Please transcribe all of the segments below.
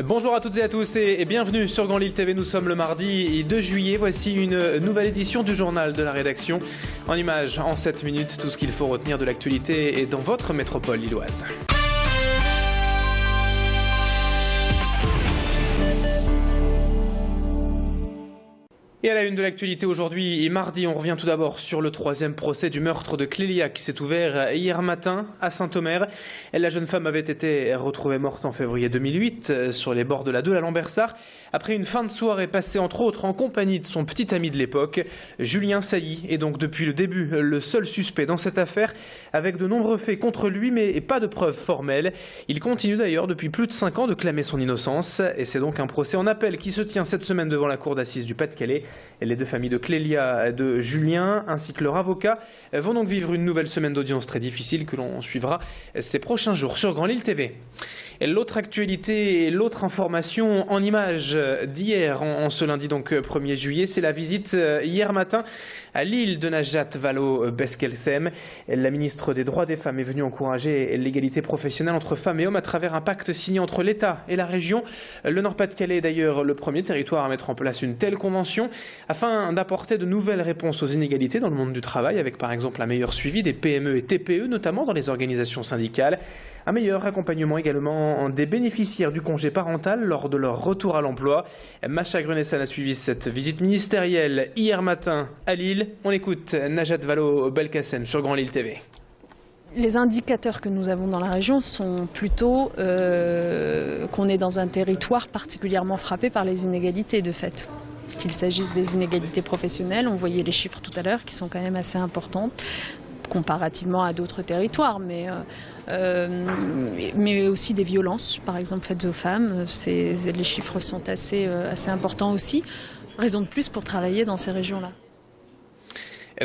Bonjour à toutes et à tous et bienvenue sur Grand Lille TV. Nous sommes le mardi 2 juillet. Voici une nouvelle édition du journal de la rédaction. En images, en 7 minutes, tout ce qu'il faut retenir de l'actualité est dans votre métropole lilloise. Et à la une de l'actualité aujourd'hui, mardi, on revient tout d'abord sur le 3e procès du meurtre de Clélia qui s'est ouvert hier matin à Saint-Omer. La jeune femme avait été retrouvée morte en février 2008 sur les bords de la Deûle à Lambersart après une fin de soirée passée entre autres en compagnie de son petit ami de l'époque. Julien Sailly est donc depuis le début le seul suspect dans cette affaire avec de nombreux faits contre lui mais pas de preuves formelles. Il continue d'ailleurs depuis plus de 5 ans de clamer son innocence et c'est donc un procès en appel qui se tient cette semaine devant la cour d'assises du Pas-de-Calais. Les deux familles de Clélia et de Julien, ainsi que leur avocat, vont donc vivre une nouvelle semaine d'audience très difficile que l'on suivra ces prochains jours sur Grand Lille TV. L'autre actualité et l'autre information en images d'hier, en ce lundi donc 1er juillet, c'est la visite hier matin à Lille de Najat Vallaud-Belkacem. La ministre des Droits des Femmes est venue encourager l'égalité professionnelle entre femmes et hommes à travers un pacte signé entre l'État et la région. Le Nord-Pas-de-Calais est d'ailleurs le premier territoire à mettre en place une telle convention afin d'apporter de nouvelles réponses aux inégalités dans le monde du travail, avec par exemple un meilleur suivi des PME et TPE, notamment dans les organisations syndicales. Un meilleur accompagnement également des bénéficiaires du congé parental lors de leur retour à l'emploi. Macha Grunessen a suivi cette visite ministérielle hier matin à Lille. On écoute Najat Vallaud-Belkacem sur Grand Lille TV. Les indicateurs que nous avons dans la région sont plutôt qu'on est dans un territoire particulièrement frappé par les inégalités de fait. Qu'il s'agisse des inégalités professionnelles, on voyait les chiffres tout à l'heure qui sont quand même assez importantes comparativement à d'autres territoires, mais aussi des violences, par exemple faites aux femmes. Les chiffres sont assez importants aussi. Raison de plus pour travailler dans ces régions-là.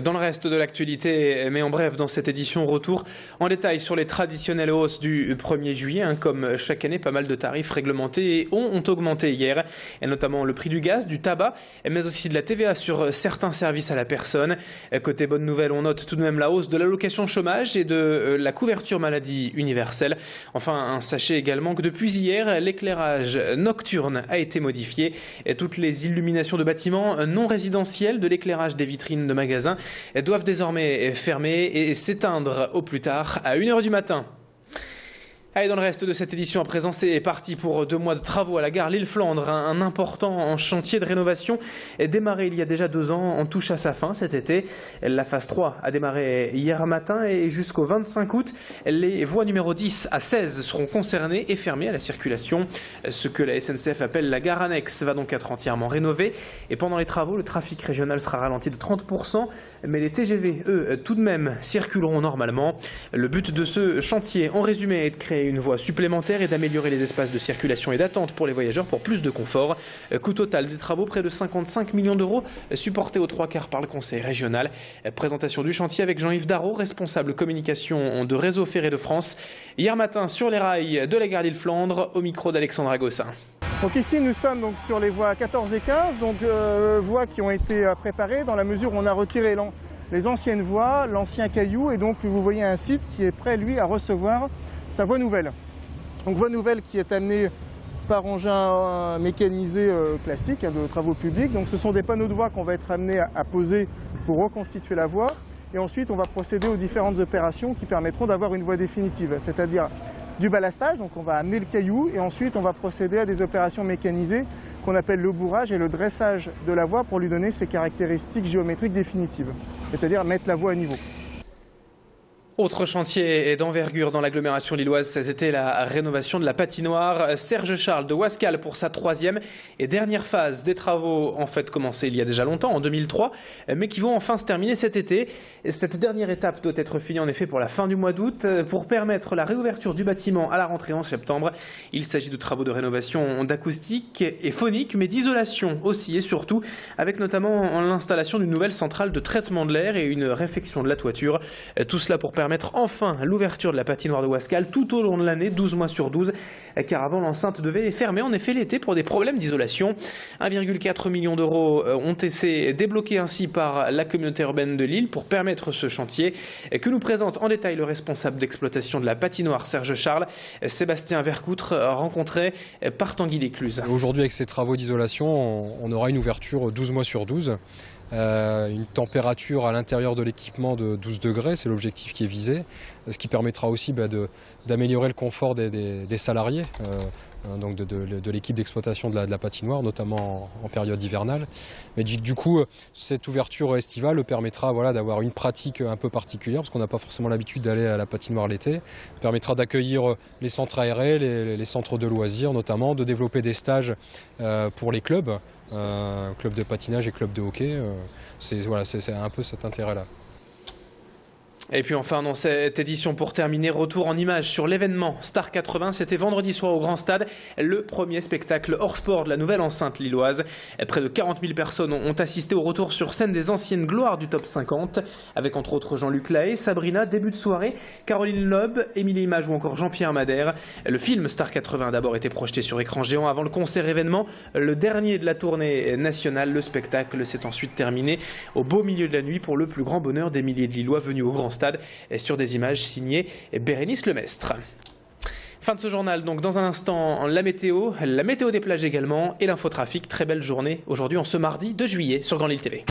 Dans le reste de l'actualité, mais en bref, dans cette édition retour en détail sur les traditionnelles hausses du 1er juillet. Comme chaque année, pas mal de tarifs réglementés ont augmenté hier, et notamment le prix du gaz, du tabac, mais aussi de la TVA sur certains services à la personne. Côté bonne nouvelle, on note tout de même la hausse de l'allocation chômage et de la couverture maladie universelle. Enfin, sachez également que depuis hier, l'éclairage nocturne a été modifié. Et toutes les illuminations de bâtiments non résidentiels, de l'éclairage des vitrines de magasins, doivent désormais fermer et s'éteindre au plus tard à 1h du matin. Allez, dans le reste de cette édition à présent, c'est parti pour 2 mois de travaux à la gare Lille-Flandre. Un important chantier de rénovation est démarré il y a déjà 2 ans, en touche à sa fin cet été. La phase 3 a démarré hier matin et jusqu'au 25 août, les voies numéro 10 à 16 seront concernées et fermées à la circulation. Ce que la SNCF appelle la gare annexe va donc être entièrement rénovée. Et pendant les travaux, le trafic régional sera ralenti de 30%, mais les TGV, eux, tout de même circuleront normalement. Le but de ce chantier, en résumé, est de créer une voie supplémentaire et d'améliorer les espaces de circulation et d'attente pour les voyageurs pour plus de confort. Coût total des travaux, près de 55 millions d'euros, supportés aux 3/4 par le conseil régional. Présentation du chantier avec Jean-Yves Darrault, responsable communication de Réseau Ferré de France, hier matin sur les rails de la gare Lille-Flandre, au micro d'Alexandra Gossin. Donc ici nous sommes donc sur les voies 14 et 15, donc voies qui ont été préparées dans la mesure où on a retiré les anciennes voies, l'ancien caillou, et donc vous voyez un site qui est prêt lui à recevoir sa voie nouvelle. Donc voie nouvelle qui est amenée par engin mécanisé classique de travaux publics. Donc ce sont des panneaux de voie qu'on va être amené à poser pour reconstituer la voie. Et ensuite on va procéder aux différentes opérations qui permettront d'avoir une voie définitive, c'est-à-dire du ballastage, donc on va amener le caillou et ensuite on va procéder à des opérations mécanisées qu'on appelle le bourrage et le dressage de la voie pour lui donner ses caractéristiques géométriques définitives, c'est-à-dire mettre la voie à niveau. Autre chantier d'envergure dans l'agglomération lilloise, c'était la rénovation de la patinoire Serge Charles de Wascal pour sa 3e et dernière phase des travaux, en fait commencés il y a déjà longtemps, en 2003, mais qui vont enfin se terminer cet été. Cette dernière étape doit être finie en effet pour la fin du mois d'août, pour permettre la réouverture du bâtiment à la rentrée en septembre. Il s'agit de travaux de rénovation d'acoustique et phonique, mais d'isolation aussi et surtout, avec notamment l'installation d'une nouvelle centrale de traitement de l'air et une réfection de la toiture. Tout cela pour permettre permettre enfin l'ouverture de la patinoire de Wascal tout au long de l'année, 12 mois sur 12, car avant l'enceinte devait fermer en effet l'été pour des problèmes d'isolation. 1,4 million d'euros ont été débloqués ainsi par la communauté urbaine de Lille pour permettre ce chantier que nous présente en détail le responsable d'exploitation de la patinoire Serge Charles, Sébastien Vercoutre, rencontré par Tanguy Descluse. Aujourd'hui, avec ces travaux d'isolation, on aura une ouverture 12 mois sur 12. Une température à l'intérieur de l'équipement de 12 degrés, c'est l'objectif qui est visé, ce qui permettra aussi d'améliorer le confort des salariés, donc de l'équipe d'exploitation de la patinoire, notamment en période hivernale. Mais du coup, cette ouverture estivale permettra d'avoir une pratique un peu particulière, parce qu'on n'a pas forcément l'habitude d'aller à la patinoire l'été, permettra d'accueillir les centres aérés, les centres de loisirs notamment, de développer des stages pour les clubs, club de patinage et club de hockey, c'est un peu cet intérêt-là. Et puis enfin, dans cette édition, pour terminer, retour en images sur l'événement Star 80. C'était vendredi soir au Grand Stade, le premier spectacle hors sport de la nouvelle enceinte lilloise. Près de 40 000 personnes ont assisté au retour sur scène des anciennes gloires du top 50, avec entre autres Jean-Luc Lahaye, Sabrina, début de soirée, Caroline Loeb, Émilie Image ou encore Jean-Pierre Madère. Le film Star 80 a d'abord été projeté sur écran géant avant le concert événement, le dernier de la tournée nationale. Le spectacle s'est ensuite terminé au beau milieu de la nuit pour le plus grand bonheur des milliers de Lillois venus au Grand Stade, sur des images signées Bérénice Lemestre. Fin de ce journal, donc dans un instant la météo des plages également et l'infotrafic. Très belle journée aujourd'hui en ce mardi 2 juillet sur Grand Lille TV.